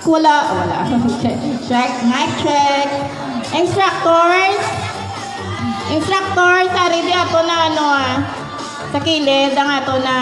Wala. Check, mic check. Instructors, ari di ato na sa kilid ang ato na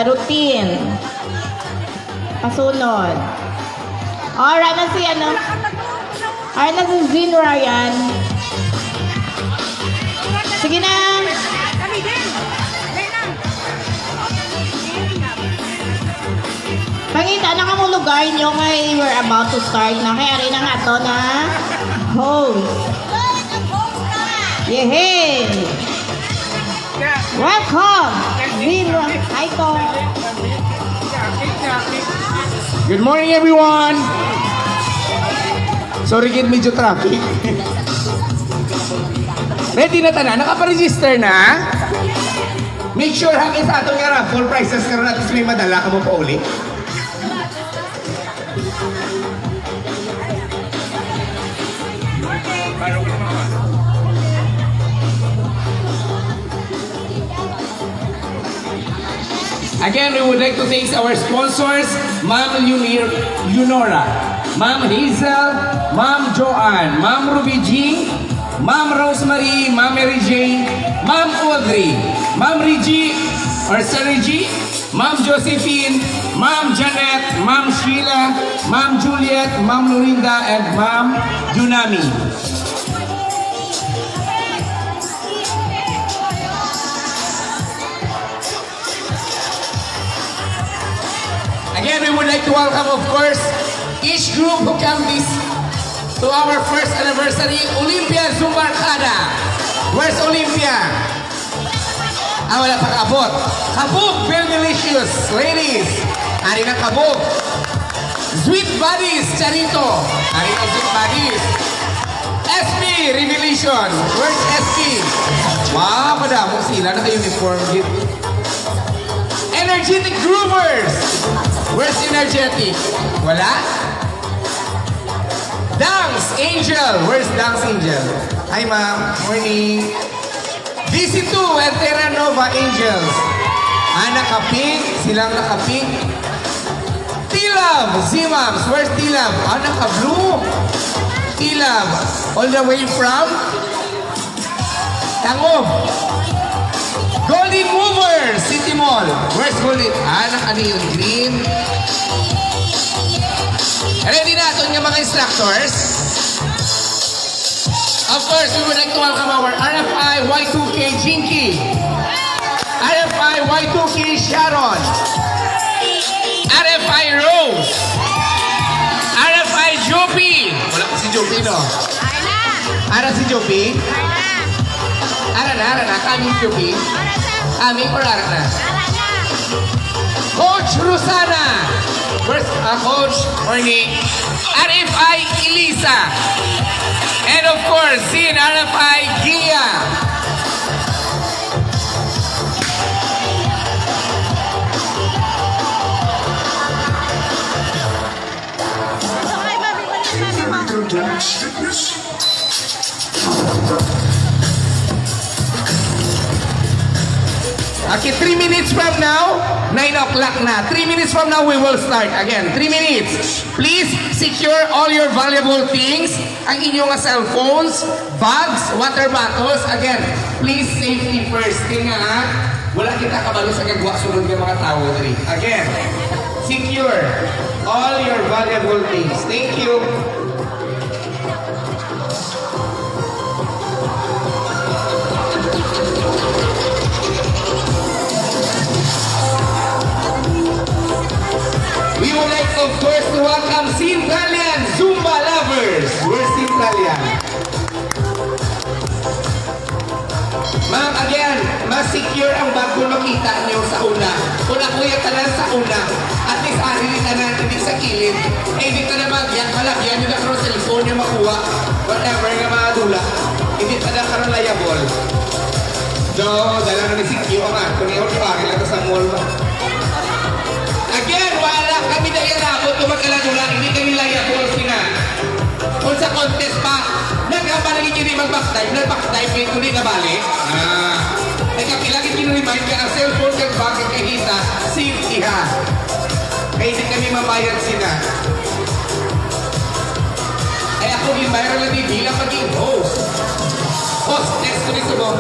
routine. Pasunod. Alright na si alright na si Zin Ryan. Sige na. Pangita na kamo lugar nyo kay we're about to start na. Kaya rin ang ato na host. Yehey! Welcome! Zero. Hi, Ko. Good morning, everyone! Sorry, kid, medyo traffic. Ready na tanan? Nakapa-register na? Make sure hangin sa atong nga full prices karon at least may madala ka mo pa uli. Again, we would like to thank our sponsors, Ma'am Leonora, Ma'am Hazel, Ma'am Joanne, Ma'am Ruby G, Ma'am Rosemary, Ma'am Mary Jane, Ma'am Audrey, Ma'am Reggie, or Sir Reggie, Ma'am Josephine, Ma'am Janet, Ma'am Sheila, Ma'am Juliet, Ma'am Lorinda, and Ma'am Junami. Again, we would like to welcome, of course, each group who come to our first anniversary, Olympia Zumbarkada. Where's Olympia? Wala pa kabog. Kabog, very delicious. Ladies, ari na kabog. Sweet Buddies, Charito. Ari na Sweet Buddies. SP, Revelation. Where's SP? Wow, madamong sila. Naka-uniform. Energetic Groovers. Where's Energetic? Wala? Dance Angel. Where's Dance Angel? Hi, ma'am. Morning. DC2 and Terra Nova Angels. Naka-pink. Silang naka-pink. T-Love. Z-Mams. Where's T-Love? Naka-blue. T-Love. All the way from Tangob. Golden Movers, City Mall. Where's Golden? Naka yung green. Ready na ito nga mga instructors? Of course, we would like to welcome our RFI Y2K Jinky. RFI Y2K Sharon. RFI Rose. RFI Jopi. Wala ko si Jopi, no? Ara si Jopi? Ara na. Kaming Jopi? Aming or ara na? Coach Rosana. Where's Coach? Morning. RFI Elisa. And of course, Zin RFI Gia. Okay, 3 minutes from now, 9 o'clock na. 3 minutes from now, we will start. Again, 3 minutes. Please secure all your valuable things. Ang inyong cellphones, bags, water bottles. Again, please safety first. Kaya nga, wala kita kabalo sa gagwa sunod ng mga tao. Again, secure all your valuable things. Thank you. We would like, of course, to welcome Sintalian Zumba lovers. Where's Sintalian? Ma'am, again, mas secure ang bag kung makita niyo sa una. Kung nakuya ka lang sa una, at least arinig ka na, hindi sa kilid. Hindi ka na magyan, malagyan yung nakaroon sa cellphone niyo makuha. Whatever nga mga dula. Hindi ka na karoon liable. So, dala na ni secure nga. Kung iyon, pari lang sa mall ba? Again, wala kami na ilabot kung magkaladula, hindi kami liable sina. Kung sa contest pa, nagkabalagin nyo rin mag-backdive, nag-backdive kayo kung di nabalik. Nagkapilagin nyo remind ka ang cellphone kang bakit kahita, safety ha. Kaya hindi kami mabayad sila. Kaya ako viral na din bilang maging host. Host, next to gusto mo.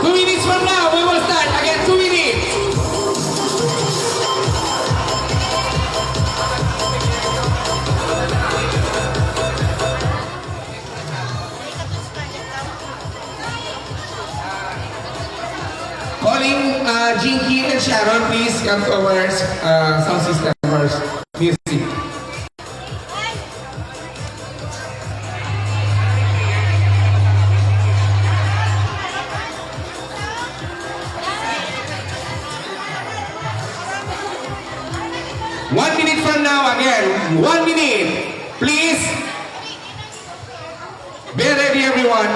Two minutes from now, we will start. Again, 2 minutes. Calling Jinky and Sharon, please come to our sound system first. Music. One minute from now, again. 1 minute. Please. Be ready, everyone.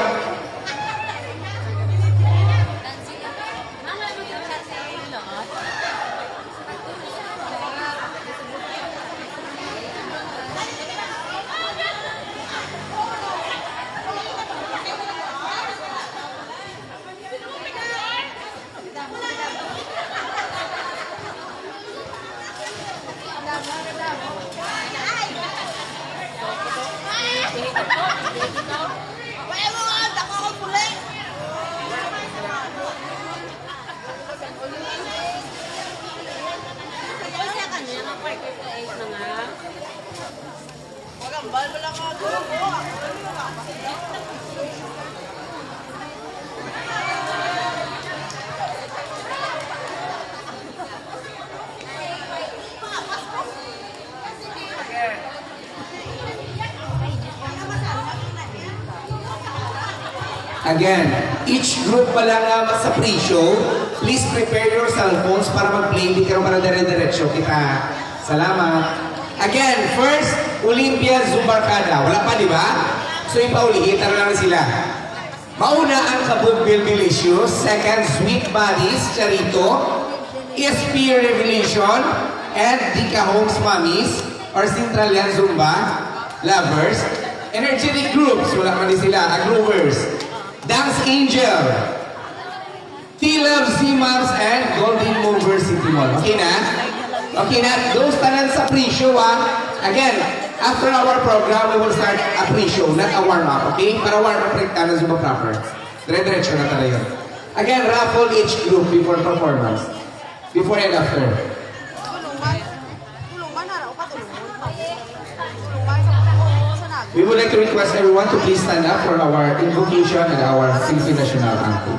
Again, each group pa lang sa pre-show, please prepare your cell phones para mag-play. Hindi ka naman dire-diretso kita. Salamat. Again, first, Olympia Zumbarkada. Wala pa, di ba? So, ipaulihin. Tara lang sila. Mauna ang Kabog Bilbilicious. Second, Sweet Buddies, Charito. ESP Revelation. And Dika Homes Mommies. Or Centralian Zumba. Lovers. Energetic Groups. Wala pa din sila. Groovers. Dance Angel, T-Love C-Moms, and Golden Mover City Mall. Okay na? Okay na? Those tanan sa pre-show Again, after our program, we will start a pre-show, not a warm-up, okay? Para warm-up rin tanan Zumba proper. Dire-diretso na talaga yun. Again, raffle each group before performance. Before and after. We would like to request everyone to please stand up for our invocation and our Philippine National Anthem.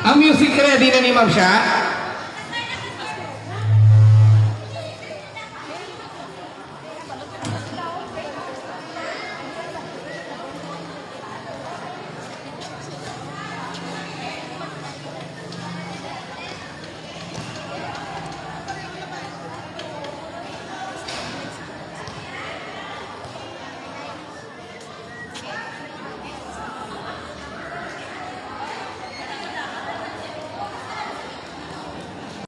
Ang music ready na ni Ma'am siya?